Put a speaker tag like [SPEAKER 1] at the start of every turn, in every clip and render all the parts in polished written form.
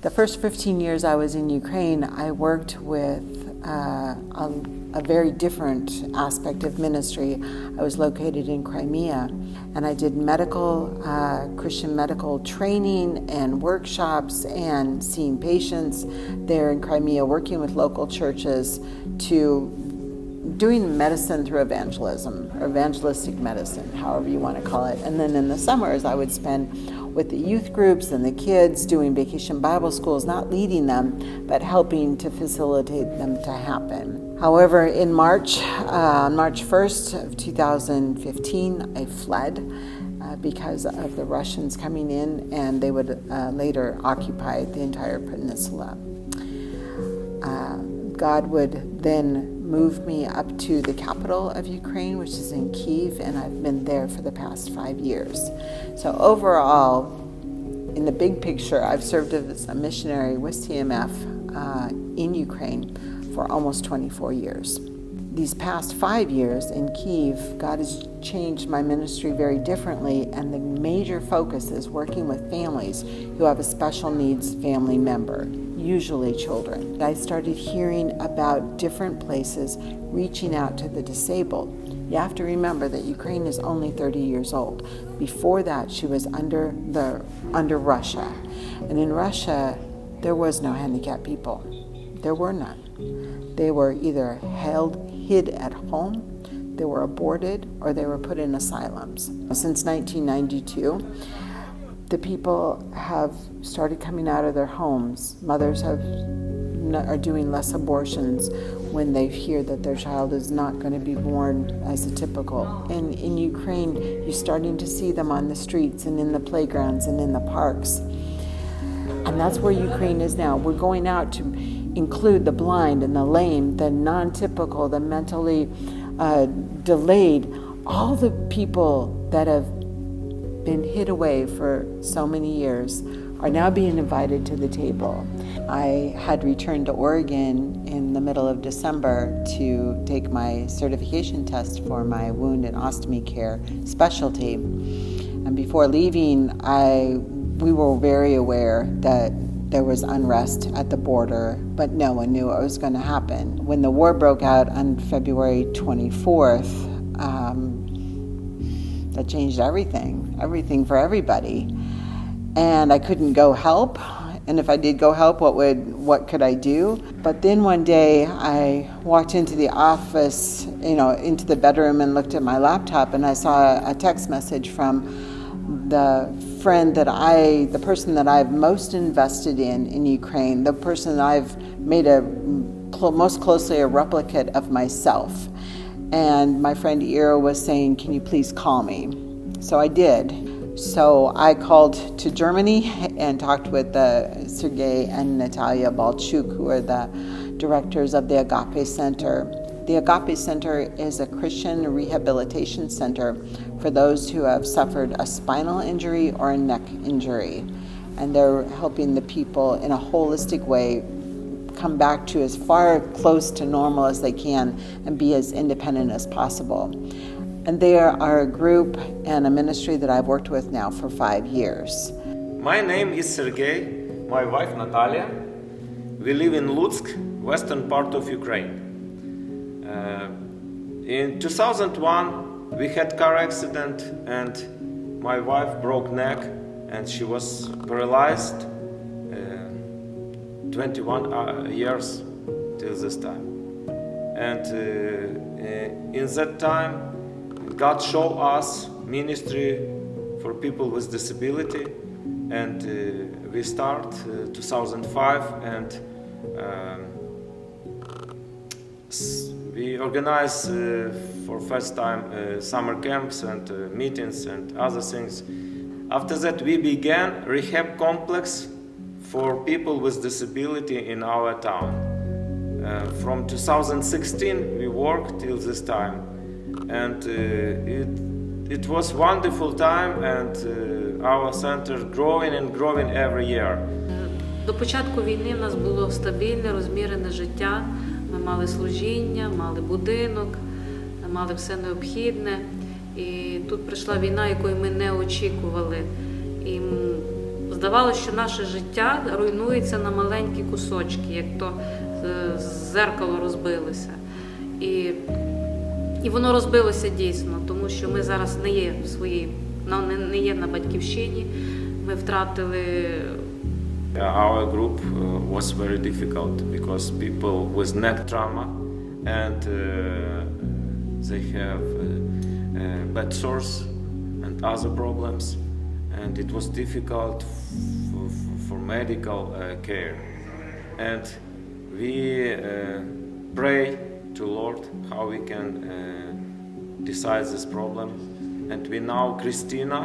[SPEAKER 1] The first 15 years I was in Ukraine, I worked with a very different aspect of ministry. I was located in Crimea, and I did Christian medical training and workshops and seeing patients there in Crimea, working with local churches to doing medicine through evangelism, or evangelistic medicine, however you want to call it. And then in the summers, I would spend with the youth groups and the kids doing vacation Bible schools, not leading them, but helping to facilitate them to happen. However, in March 1st of 2015, I fled because of the Russians coming in, and they would later occupy the entire peninsula. God would then move me up to the capital of Ukraine, which is in Kyiv, and I've been there for the past 5 years. So overall, in the big picture, I've served as a missionary with CMF in Ukraine for almost 24 years. These past 5 years in Kyiv, God has changed my ministry very differently, and the major focus is working with families who have a special needs family member, usually children. I started hearing about different places reaching out to the disabled. You have to remember that Ukraine is only 30 years old. Before that, she was under Russia. And in Russia, there was no handicapped people. There were none. They were either hid at home, they were aborted, or they were put in asylums. Since 1992, the people have started coming out of their homes. Mothers are doing less abortions when they hear that their child is not going to be born as a typical. And in Ukraine, you're starting to see them on the streets and in the playgrounds and in the parks. And that's where Ukraine is now. We're going out to include the blind and the lame, the non-typical, the mentally delayed, all the people that have been hid away for so many years are now being invited to the table. I had returned to Oregon in the middle of December to take my certification test for my wound and ostomy care specialty. And before leaving, we were very aware that there was unrest at the border, but no one knew what was going to happen. When the war broke out on February 24th, that changed everything for everybody. And I couldn't go help. And if I did go help, what could I do? But then one day I walked into the office, into the bedroom, and looked at my laptop, and I saw a text message from the person that I've most invested in Ukraine, the person that I've made most closely a replicate of myself. And my friend Ira was saying, "Can you please call me?" So I did. So I called to Germany and talked with Sergei and Natalia Balchuk, who are the directors of the Agape Center. The Agape Center is a Christian rehabilitation center for those who have suffered a spinal injury or a neck injury. And they're helping the people in a holistic way come back to as far close to normal as they can and be as independent as possible. And they are a group and a ministry that I've worked with now for 5 years.
[SPEAKER 2] My name is Sergei, my wife Natalia. We live in Lutsk, western part of Ukraine. In 2001, we had car accident and my wife broke neck and she was paralyzed 21 years till this time. And in that time, God showed us ministry for people with disability, and we start 2005, and we organize for first time summer camps and meetings and other things. After that, we began rehab complex for people with disability in our town. From 2016, we worked till this time. And it was wonderful time, and our center growing and growing every year.
[SPEAKER 3] До початку війни в нас було стабільне, розмірене життя. Ми мали служіння, мали будинок, мали все необхідне. І тут прийшла війна, якої ми не очікували. І Здавалося, що наше життя руйнується на маленькі кусочки, як то зеркало розбилося. І воно розбилося дійсно, тому що ми зараз не є не є на батьківщині. Ми втратили.
[SPEAKER 2] Our group was very difficult because people with neck trauma and they have bed sores and other problems, and it was difficult for medical care. And we pray to Lord how we can decide this problem. And we know Christina,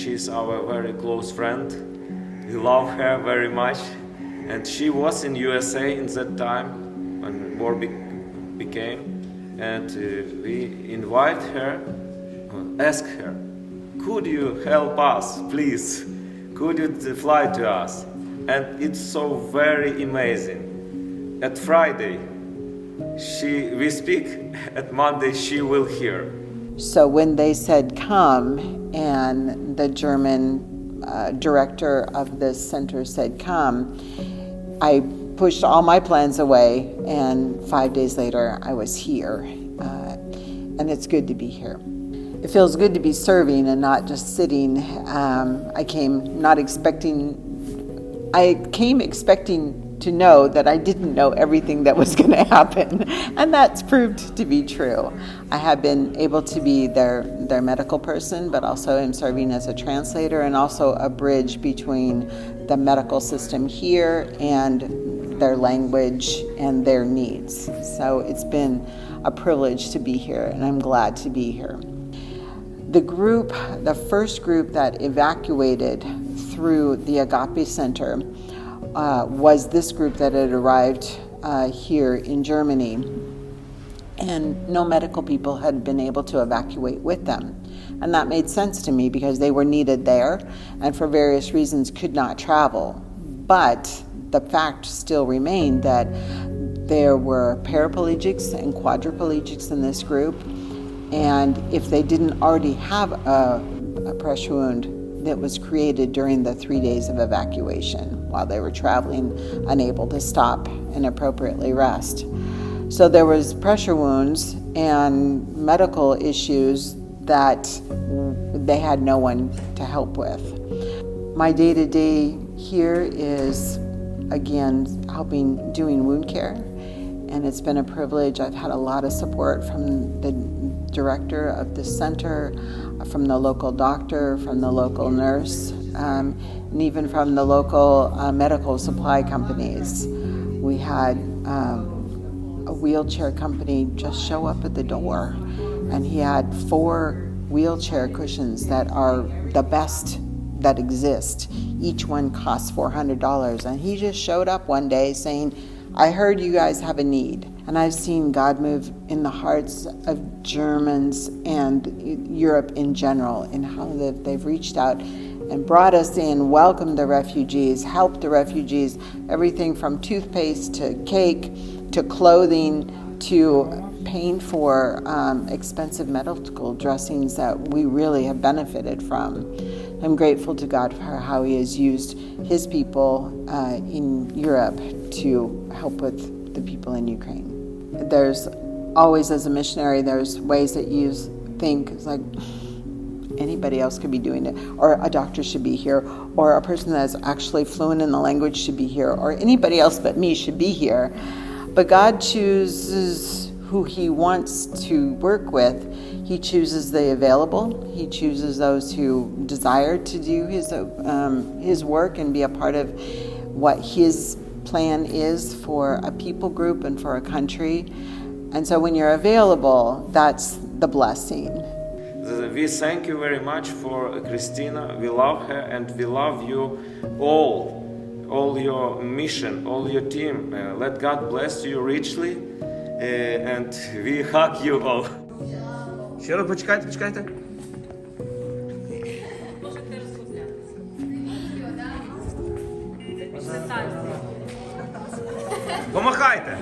[SPEAKER 2] she is our very close friend. We love her very much, and she was in USA in that time when war became, and we invite her, ask her, could you help us, please? Could you fly to us? And it's so very amazing. At Friday, we speak. At Monday, she will hear.
[SPEAKER 1] So when they said come, and the German director of this center said come, I pushed all my plans away, and 5 days later I was here, and it's good to be here. It feels good to be serving and not just sitting. I came expecting to know that I didn't know everything that was going to happen, and that's proved to be true. I have been able to be their medical person, but also am serving as a translator and also a bridge between the medical system here and their language and their needs. So it's been a privilege to be here, and I'm glad to be here. The first group that evacuated through the Agape Center was this group that had arrived here in Germany, and no medical people had been able to evacuate with them. And that made sense to me because they were needed there and for various reasons could not travel. But the fact still remained that there were paraplegics and quadriplegics in this group, and if they didn't already have a pressure wound that was created during the 3 days of evacuation while they were traveling, unable to stop and appropriately rest. So there was pressure wounds and medical issues that they had no one to help with. My day-to-day here is, again, doing wound care, and it's been a privilege. I've had a lot of support from the director of the center, from the local doctor, from the local nurse, and even from the local medical supply companies. We had a wheelchair company just show up at the door, and he had 4 wheelchair cushions that are the best that exist. Each one costs $400, and he just showed up one day saying, I heard you guys have a need. And I've seen God move in the hearts of Germans and Europe in general, in how they've reached out and brought us in, welcomed the refugees, helped the refugees, everything from toothpaste to cake to clothing to paying for expensive medical dressings that we really have benefited from. I'm grateful to God for how He has used His people in Europe to help with the people in Ukraine. There's always, as a missionary, there's ways that you think, it's like, anybody else could be doing it, or a doctor should be here, or a person that's actually fluent in the language should be here, or anybody else but me should be here. But God chooses who He wants to work with. He chooses the available. He chooses those who desire to do His work and be a part of what His plan is for a people group and for a country. And so when you're available, that's the blessing.
[SPEAKER 2] We thank you very much for Christina. We love her, and we love you all your mission, all your team. Let God bless you richly, and we hug you all. Ще раз почекайте. Помахайте!